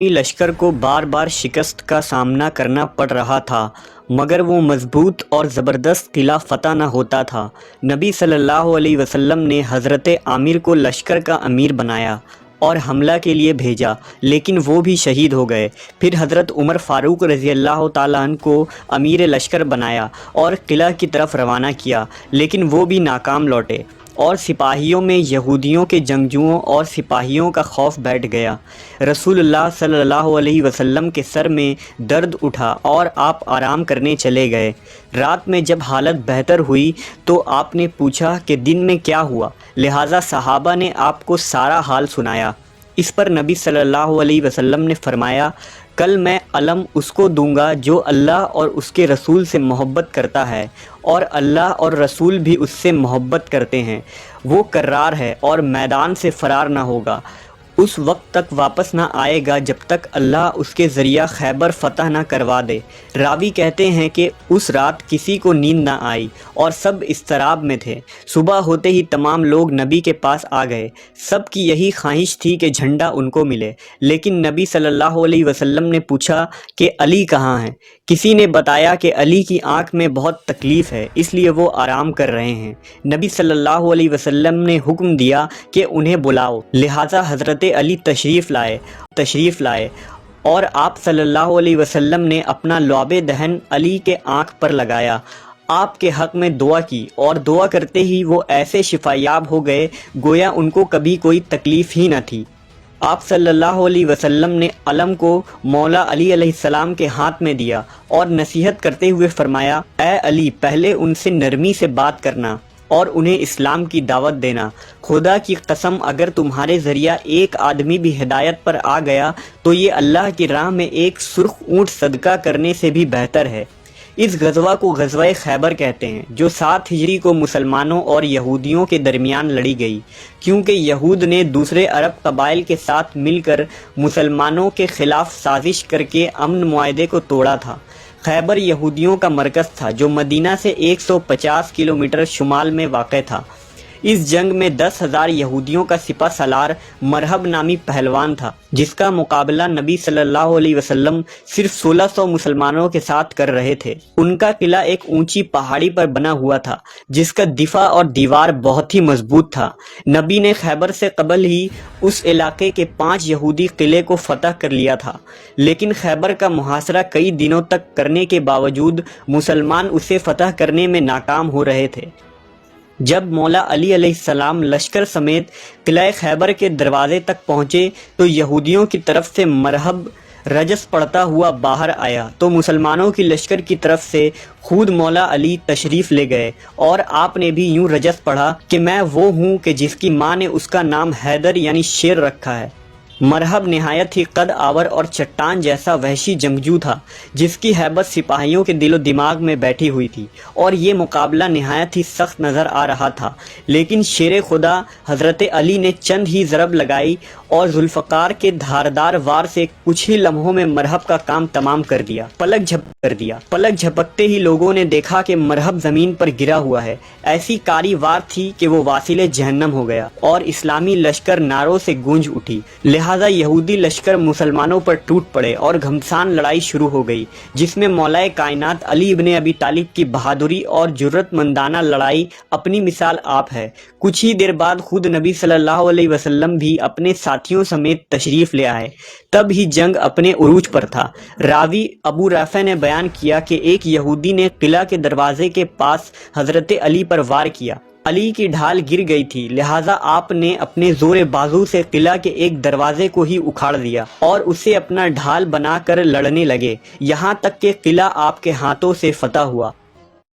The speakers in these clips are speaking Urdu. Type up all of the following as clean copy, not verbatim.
لشکر کو بار بار شکست کا سامنا کرنا پڑ رہا تھا، مگر وہ مضبوط اور زبردست قلعہ فتح نہ ہوتا تھا۔ نبی صلی اللہ علیہ وسلم نے حضرت عامر کو لشکر کا امیر بنایا اور حملہ کے لیے بھیجا، لیکن وہ بھی شہید ہو گئے۔ پھر حضرت عمر فاروق رضی اللہ تعالیٰ عنہ کو امیر لشکر بنایا اور قلعہ کی طرف روانہ کیا، لیکن وہ بھی ناکام لوٹے، اور سپاہیوں میں یہودیوں کے جنگجوؤں اور سپاہیوں کا خوف بیٹھ گیا۔ رسول اللہ صلی اللہ علیہ وسلم کے سر میں درد اٹھا اور آپ آرام کرنے چلے گئے۔ رات میں جب حالت بہتر ہوئی تو آپ نے پوچھا کہ دن میں کیا ہوا، لہٰذا صحابہ نے آپ کو سارا حال سنایا۔ اس پر نبی صلی اللہ علیہ وسلم نے فرمایا، کل میں علم اس کو دوں گا جو اللہ اور اس کے رسول سے محبت کرتا ہے، اور اللہ اور رسول بھی اس سے محبت کرتے ہیں۔ وہ کرار ہے اور میدان سے فرار نہ ہوگا، اس وقت تک واپس نہ آئے گا جب تک اللہ اس کے ذریعہ خیبر فتح نہ کروا دے۔ راوی کہتے ہیں کہ اس رات کسی کو نیند نہ آئی اور سب اضطراب میں تھے۔ صبح ہوتے ہی تمام لوگ نبی کے پاس آ گئے۔ سب کی یہی خواہش تھی کہ جھنڈا ان کو ملے، لیکن نبی صلی اللہ علیہ وسلم نے پوچھا کہ علی کہاں ہیں؟ کسی نے بتایا کہ علی کی آنکھ میں بہت تکلیف ہے، اس لیے وہ آرام کر رہے ہیں۔ نبی صلی اللہ علیہ وسلم نے حکم دیا کہ انہیں بلاؤ، لہٰذا حضرت علی تشریف لائے اور آپ صلی اللہ علیہ وسلم نے اپنا لعاب دہن علی کے آنکھ پر لگایا، آپ کے حق میں دعا کی، اور دعا کرتے ہی وہ ایسے شفا یاب ہو گئے گویا ان کو کبھی کوئی تکلیف ہی نہ تھی۔ آپ صلی اللہ علیہ وسلم نے علم کو مولا علی علیہ السلام کے ہاتھ میں دیا اور نصیحت کرتے ہوئے فرمایا، اے علی، پہلے ان سے نرمی سے بات کرنا اور انہیں اسلام کی دعوت دینا۔ خدا کی قسم، اگر تمہارے ذریعہ ایک آدمی بھی ہدایت پر آ گیا تو یہ اللہ کی راہ میں ایک سرخ اونٹ صدقہ کرنے سے بھی بہتر ہے۔ اس غزوہ کو غزوہ خیبر کہتے ہیں، جو 7 ہجری کو مسلمانوں اور یہودیوں کے درمیان لڑی گئی، کیونکہ یہود نے دوسرے عرب قبائل کے ساتھ مل کر مسلمانوں کے خلاف سازش کر کے امن معاہدے کو توڑا تھا۔ خیبر یہودیوں کا مرکز تھا جو مدینہ سے 150 کلومیٹر شمال میں واقع تھا۔ اس جنگ میں 10,000 یہودیوں کا سپہ سالار مرحب نامی پہلوان تھا، جس کا مقابلہ نبی صلی اللہ علیہ وسلم صرف 1600 مسلمانوں کے ساتھ کر رہے تھے۔ ان کا قلعہ ایک اونچی پہاڑی پر بنا ہوا تھا، جس کا دفاع اور دیوار بہت ہی مضبوط تھا۔ نبی نے خیبر سے قبل ہی اس علاقے کے 5 یہودی قلعے کو فتح کر لیا تھا، لیکن خیبر کا محاصرہ کئی دنوں تک کرنے کے باوجود مسلمان اسے فتح کرنے میں ناکام ہو رہے تھے۔ جب مولا علی علیہ السلام لشکر سمیت قلعہ خیبر کے دروازے تک پہنچے تو یہودیوں کی طرف سے مرحب رجس پڑتا ہوا باہر آیا، تو مسلمانوں کی لشکر کی طرف سے خود مولا علی تشریف لے گئے، اور آپ نے بھی یوں رجس پڑھا کہ میں وہ ہوں کہ جس کی ماں نے اس کا نام حیدر یعنی شیر رکھا ہے۔ مرحب نہایت ہی قد آور اور چٹان جیسا وحشی جنگجو تھا، جس کی ہیبت سپاہیوں کے دل و دماغ میں بیٹھی ہوئی تھی، اور یہ مقابلہ نہایت ہی سخت نظر آ رہا تھا۔ لیکن شیر خدا حضرت علی نے چند ہی ضرب لگائی اور ذوالفقار کے دھاردار وار سے کچھ ہی لمحوں میں مرحب کا کام تمام کر دیا۔ پلک جھپکتے ہی لوگوں نے دیکھا کہ مرحب زمین پر گرا ہوا ہے۔ ایسی کاری وار تھی کہ وہ واصل جہنم ہو گیا، اور اسلامی لشکر نعروں سے گونج اٹھی۔ لہٰذا یہودی لشکر مسلمانوں پر ٹوٹ پڑے اور گھمسان لڑائی شروع ہو گئی، جس میں مولا کائنات علی ابن ابی طالب کی بہادری اور جرت مندانہ لڑائی اپنی مثال آپ ہے۔ کچھ ہی دیر بعد خود نبی صلی اللہ علیہ وسلم بھی اپنے ساتھیوں سمیت تشریف لے آئے۔ تب ہی جنگ اپنے عروج پر تھا۔ راوی ابو رافع نے بیان کیا کہ ایک یہودی نے قلعہ کے دروازے کے پاس حضرت علی پر وار کیا۔ علی کی ڈھال گر گئی تھی، لہٰذا آپ نے اپنے زور بازو سے قلعہ کے ایک دروازے کو ہی اکھاڑ دیا اور اسے اپنا ڈھال بنا کر لڑنے لگے، یہاں تک کہ قلعہ آپ کے ہاتھوں سے فتح ہوا۔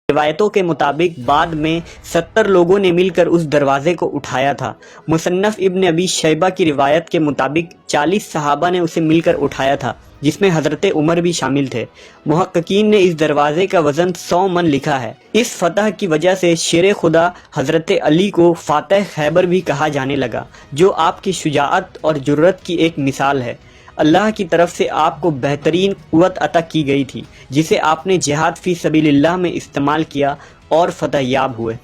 روایتوں کے مطابق بعد میں 70 لوگوں نے مل کر اس دروازے کو اٹھایا تھا۔ مصنف ابن ابی شیبہ کی روایت کے مطابق 40 صحابہ نے اسے مل کر اٹھایا تھا، جس میں حضرت عمر بھی شامل تھے۔ محققین نے اس دروازے کا وزن 100 من لکھا ہے۔ اس فتح کی وجہ سے شیر خدا حضرت علی کو فاتح خیبر بھی کہا جانے لگا، جو آپ کی شجاعت اور جرت کی ایک مثال ہے۔ اللہ کی طرف سے آپ کو بہترین قوت عطا کی گئی تھی، جسے آپ نے جہاد فی سبیل اللہ میں استعمال کیا اور فتح یاب ہوئے۔